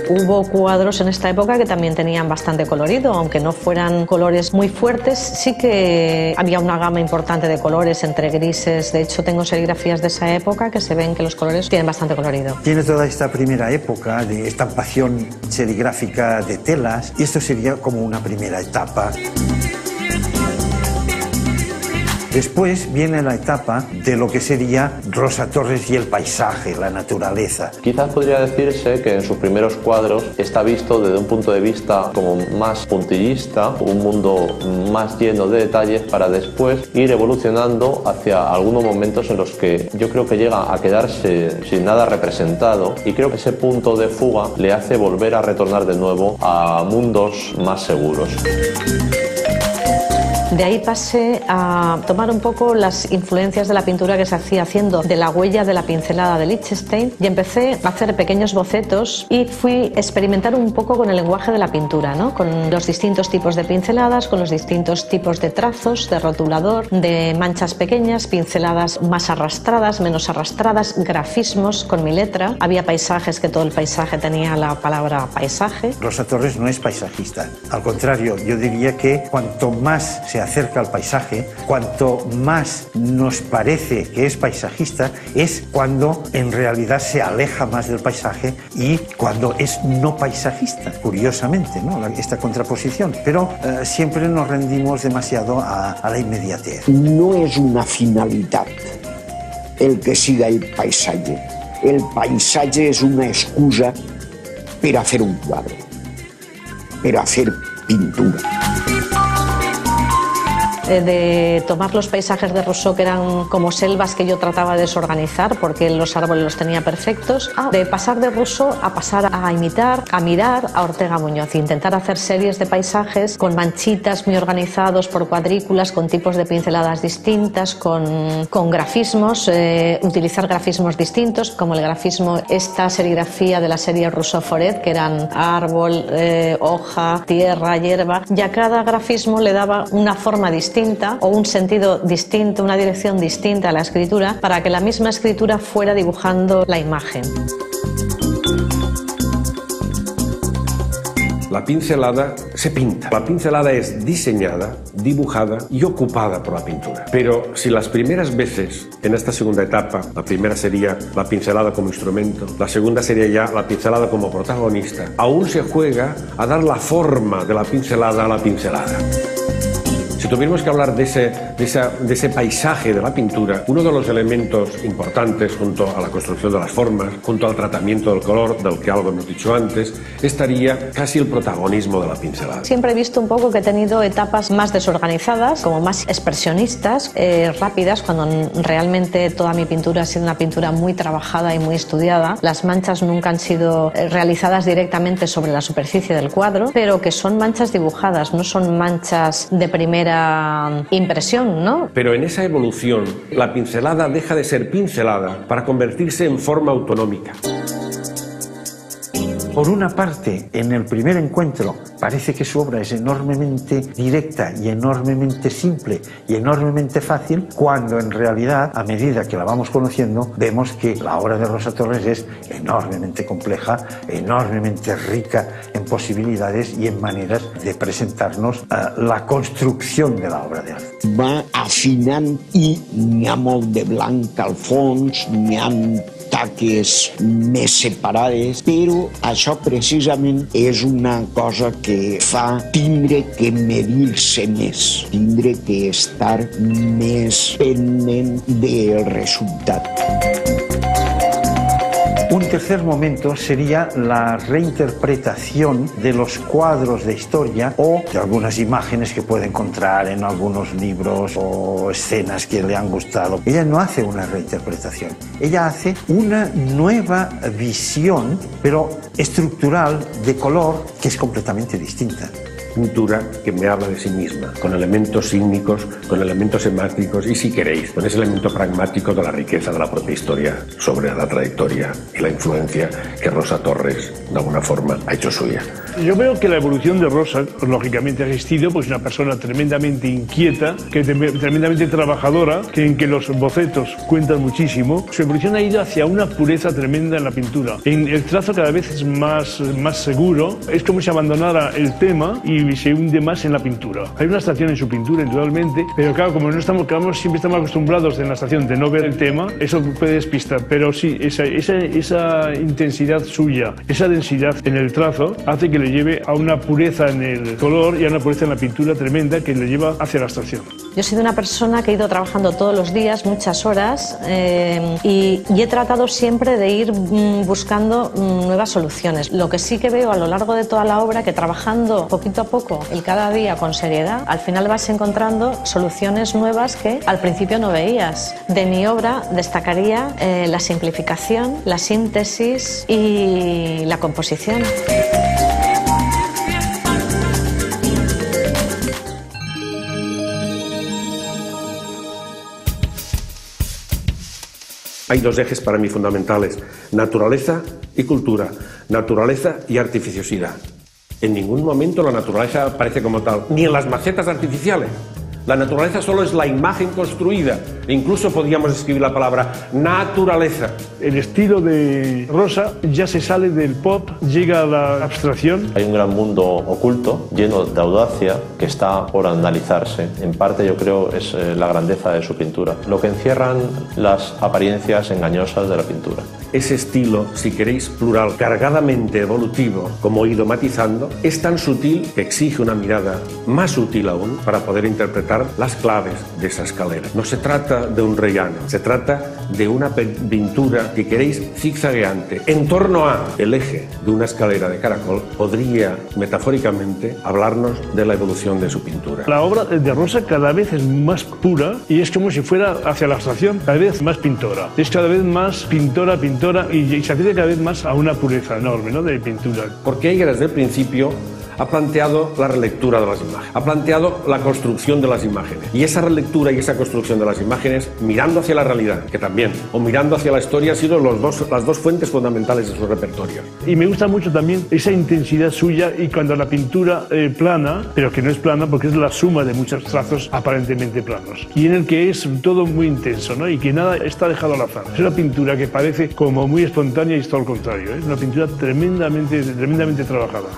Hubo cuadros en esta época que también tenían bastante colorido, aunque no fueran colores muy fuertes, sí que había una gama importante de colores entre grises. De hecho, tengo serigrafías de esa época que se ven que los colores tienen bastante colorido. Tiene toda esta primera época de estampación serigráfica de telas, y esto sería como una primera etapa. Después viene la etapa de lo que sería Rosa Torres y el paisaje, la naturaleza. Quizás podría decirse que en sus primeros cuadros está visto desde un punto de vista como más puntillista, un mundo más lleno de detalles, para después ir evolucionando hacia algunos momentos en los que yo creo que llega a quedarse sin nada representado, y creo que ese punto de fuga le hace volver a retornar de nuevo a mundos más seguros. De ahí pasé a tomar un poco las influencias de la pintura que se hacía haciendo de la huella de la pincelada de Lichtenstein, y empecé a hacer pequeños bocetos y fui a experimentar un poco con el lenguaje de la pintura, ¿no? Con los distintos tipos de pinceladas, con los distintos tipos de trazos, de rotulador, de manchas pequeñas, pinceladas más arrastradas, menos arrastradas, grafismos con mi letra. Había paisajes que todo el paisaje tenía la palabra paisaje. Rosa Torres no es paisajista, al contrario, yo diría que cuanto más se acerca al paisaje, cuanto más nos parece que es paisajista, es cuando en realidad se aleja más del paisaje y cuando es no paisajista, curiosamente, ¿no? Esta contraposición. Pero siempre nos rendimos demasiado a la inmediatez. No és una finalitat el que siga el paisatge. El paisatge és una excusa per a fer un quadre, per a fer pintura. De tomar los paisajes de Rousseau, que eran como selvas que yo trataba de desorganizar porque los árboles los tenía perfectos, de pasar de Rousseau a pasar a imitar, a mirar a Ortega Muñoz, e intentar hacer series de paisajes con manchitas muy organizados por cuadrículas, con tipos de pinceladas distintas, con grafismos, utilizar grafismos distintos, como el grafismo, esta serigrafía de la serie Rousseau-Foret, que eran árbol, hoja, tierra, hierba, y a cada grafismo le daba una forma distinta o un sentido distinto, una dirección distinta a la escritura, para que la misma escritura fuera dibujando la imagen. La pincelada se pinta. La pincelada es diseñada, dibujada y ocupada por la pintura. Pero si las primeras veces, en esta segunda etapa, la primera sería la pincelada como instrumento, la segunda sería ya la pincelada como protagonista, aún se juega a dar la forma de la pincelada a la pincelada. Si tuviéramos que hablar de ese paisaje de la pintura, uno de los elementos importantes, junto a la construcción de las formas, junto al tratamiento del color, del que algo hemos dicho antes, estaría casi el protagonismo de la pincelada. Siempre he visto un poco que he tenido etapas más desorganizadas, como más expresionistas, rápidas, cuando realmente toda mi pintura ha sido una pintura muy trabajada y muy estudiada. Las manchas nunca han sido realizadas directamente sobre la superficie del cuadro, pero que son manchas dibujadas, no son manchas de primera impresión, ¿no? Pero en esa evolución, la pincelada deja de ser pincelada para convertirse en forma autonómica. Por una parte, en el primer encuentro parece que su obra es enormemente directa y enormemente simple y enormemente fácil, cuando en realidad, a medida que la vamos conociendo, vemos que la obra de Rosa Torres es enormemente compleja, enormemente rica en posibilidades y en maneras de presentarnos la construcción de la obra de arte. Va afinant i n'hi ha molt de blanc al fons, n'hi ha taques més separades, però això precisament és una cosa que fa tindre que medir-se més, tindre que estar més pendent del resultat. Un tercer momento sería la reinterpretación de los cuadros de historia o de algunas imágenes que puede encontrar en algunos libros o escenas que le han gustado. Ella no hace una reinterpretación, ella hace una nueva visión, pero estructural, de color, que es completamente distinta. pintura que me habla de sí misma, con elementos sígnicos, con elementos semánticos y, si queréis, con ese elemento pragmático de la riqueza de la propia historia sobre la trayectoria y la influencia que Rosa Torres, de alguna forma, ha hecho suya. Yo veo que la evolución de Rosa, lógicamente, ha existido, pues una persona tremendamente inquieta, tremendamente trabajadora, en que los bocetos cuentan muchísimo. Su evolución ha ido hacia una pureza tremenda en la pintura. En el trazo cada vez es más seguro, es como si abandonara el tema y se hunde más en la pintura. Hay una estación en su pintura, indudablemente, pero claro, como siempre estamos acostumbrados en la estación de no ver el tema, eso puede despistar, pero sí, esa intensidad suya, esa densidad en el trazo, hace que le lleve a una pureza en el color y a una pureza en la pintura tremenda que le lleva hacia la abstracción. Yo he sido una persona que he ido trabajando todos los días, muchas horas, y he tratado siempre de ir buscando nuevas soluciones. Lo que sí que veo a lo largo de toda la obra, que trabajando poquito a poco, el cada día con seriedad, al final vas encontrando soluciones nuevas que al principio no veías. De mi obra destacaría la simplificación, la síntesis y la composición. Hay dos ejes para mí fundamentales: naturaleza y cultura, naturaleza y artificiosidad. En ningún momento la naturaleza aparece como tal, ni en las macetas artificiales. La naturaleza solo es la imagen construida, e incluso podríamos escribir la palabra naturaleza. El estilo de Rosa ya se sale del pop, llega a la abstracción. Hay un gran mundo oculto, lleno de audacia, que está por analizarse. En parte, yo creo, es la grandeza de su pintura, lo que encierran las apariencias engañosas de la pintura. Ese estilo, si queréis, plural, cargadamente evolutivo, como he ido matizando, es tan sutil que exige una mirada más sutil aún para poder interpretar las claves de esa escalera. No se trata de un rellano, se trata de una pintura, si queréis, zigzagueante. En torno a el eje de una escalera de caracol, podría, metafóricamente, hablarnos de la evolución de su pintura. La obra de Rosa cada vez es más pura y es como si fuera hacia la abstracción, cada vez más pintora. Es cada vez más pintora y se acerca cada vez más a una pureza enorme, ¿no?, de pintura. Porque ella desde el principio ha planteado la relectura de las imágenes, ha planteado la construcción de las imágenes. Y esa relectura y esa construcción de las imágenes, mirando hacia la realidad, que también, o mirando hacia la historia, han sido las dos fuentes fundamentales de su repertorio. Y me gusta mucho también esa intensidad suya, y cuando la pintura plana, pero que no es plana porque es la suma de muchos trazos aparentemente planos, y en el que es todo muy intenso, ¿no?, y que nada está dejado al azar. Es una pintura que parece como muy espontánea y es todo lo contrario, ¿eh? Es una pintura tremendamente trabajada.